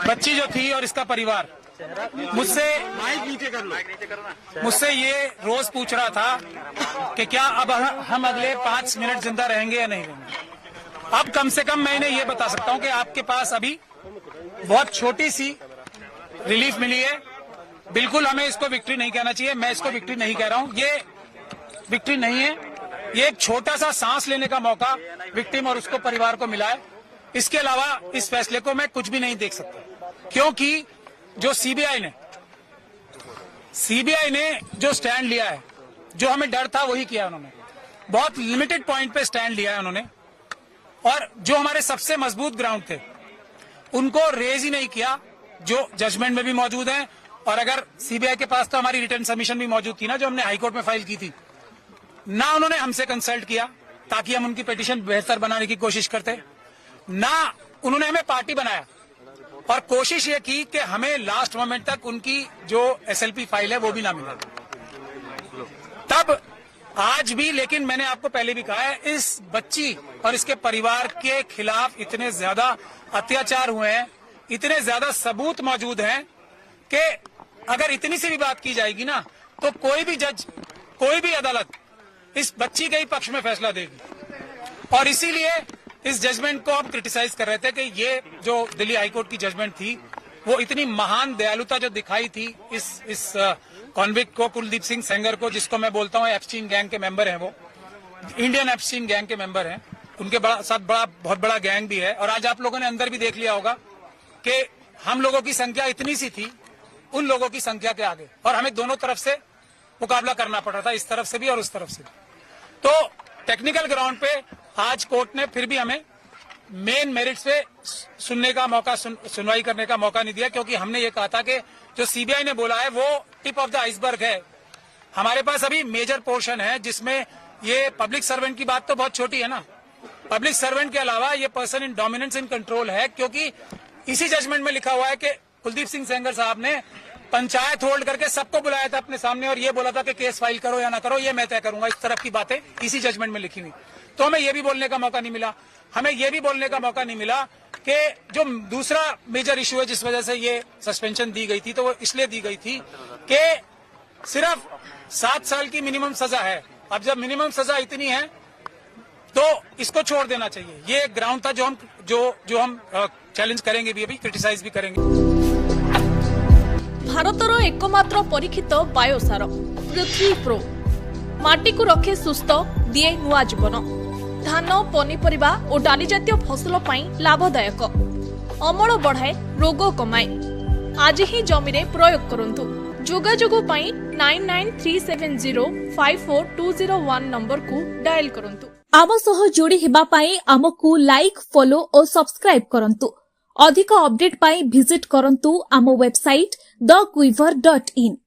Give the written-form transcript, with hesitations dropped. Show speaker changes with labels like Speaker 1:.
Speaker 1: बच्ची जो थी और इसका परिवार मुझसे ये रोज पूछ रहा था कि क्या अब हम अगले 5 मिनट जिंदा रहेंगे या नहीं रहेंगे। अब कम से कम मैं इन्हें ये बता सकता हूं कि आपके पास अभी बहुत छोटी सी रिलीफ मिली है। बिल्कुल हमें इसको विक्ट्री नहीं कहना चाहिए, मैं इसको विक्ट्री नहीं कह रहा हूं, ये विक्ट्री नहीं है, ये एक छोटा सा सांस लेने का मौका विक्टिम और उसको परिवार को मिला है। इसके अलावा इस फैसले को मैं कुछ भी नहीं देख सकता, क्योंकि जो सीबीआई ने जो स्टैंड लिया है, जो हमें डर था वही किया उन्होंने। बहुत लिमिटेड पॉइंट पे स्टैंड लिया है उन्होंने, और जो हमारे सबसे मजबूत ग्राउंड थे उनको रेज ही नहीं किया, जो जजमेंट में भी मौजूद है। और अगर सीबीआई के पास तो हमारी रिटर्न सबमिशन भी मौजूद थी ना, जो हमने हाईकोर्ट में फाइल की थी, ना उन्होंने हमसे कंसल्ट किया ताकि हम उनकी पिटीशन बेहतर बनाने की कोशिश करते, ना उन्होंने हमें पार्टी बनाया और कोशिश ये की कि हमें लास्ट मोमेंट तक उनकी जो एसएलपी फाइल है वो भी ना मिला। तब आज भी, लेकिन मैंने आपको पहले भी कहा है, इस बच्ची और इसके परिवार के खिलाफ इतने ज्यादा अत्याचार हुए हैं, इतने ज्यादा सबूत मौजूद हैं कि अगर इतनी सी भी बात की जाएगी ना, तो कोई भी जज, कोई भी अदालत इस बच्ची के ही पक्ष में फैसला देगी। और इसीलिए इस जजमेंट को हम क्रिटिसाइज कर रहे थे कि ये जो दिल्ली हाईकोर्ट की जजमेंट थी, वो इतनी महान दयालुता जो दिखाई थी इस कॉन्विक्ट को, कुलदीप सिंह सेंगर को, जिसको मैं बोलता हूँ एप्स्टीन गैंग के मेंबर हैं, वो इंडियन एप्स्टीन गैंग के मेंबर हैं, उनके बहुत बड़ा गैंग भी है। और आज आप लोगों ने अंदर भी देख लिया होगा कि हम लोगों की संख्या इतनी सी थी उन लोगों की संख्या के आगे, और हमें दोनों तरफ से मुकाबला करना पड़ रहा था, इस तरफ से भी और उस तरफ से भी। तो टेक्निकल ग्राउंड पे आज कोर्ट ने फिर भी हमें मेन मेरिट्स पे सुनने का मौका, सुनवाई करने का मौका नहीं दिया, क्योंकि हमने ये कहा था कि जो सीबीआई ने बोला है वो टिप ऑफ द आइसबर्ग है। हमारे पास अभी मेजर पोर्शन है जिसमें ये पब्लिक सर्वेंट की बात तो बहुत छोटी है ना, पब्लिक सर्वेंट के अलावा ये person in dominance in control है, क्योंकि इसी जजमेंट में लिखा हुआ है कि कुलदीप सिंह सेंगर साहब ने पंचायत होल्ड करके सबको बुलाया था अपने सामने और ये बोला था कि केस फाइल करो या ना करो, ये मैं तय करूंगा। इस तरफ की बातें इसी जजमेंट में लिखी हुई। तो हमें ये भी बोलने का मौका नहीं मिला, हमें ये भी बोलने का मौका नहीं मिला कि जो दूसरा मेजर इशू है जिस वजह से ये सस्पेंशन दी गई थी, तो वो इसलिए दी गई थी कि सिर्फ 7 साल की मिनिमम सजा है। अब जब मिनिमम सजा इतनी है तो इसको छोड़ देना चाहिए। ये ग्राउंड था जो हम चैलेंज करेंगे भी, अभी क्रिटिसाइज भी करेंगे।
Speaker 2: भारतर एकमात्र परीक्षित बायोसार पृथ्वी प्रो माटी को रखे सुस्थ, दिए नुआ जीवन। धान, पनीपरिबा और डाली जातीय फसल लाभदायक, अमल बढ़ाए, रोग कमाए। आज ही जमीरे प्रयोग करंतु। जोगाजोग 9937054201 नंबर को डायल करंतु।
Speaker 3: आम सह जोड़ी हेबा पाई आमकु लाइक, फॉलो और सब्सक्राइब करंतु। अधिक अपडेट पाई विजिट करंतु आम वेबसाइट thequiver.in।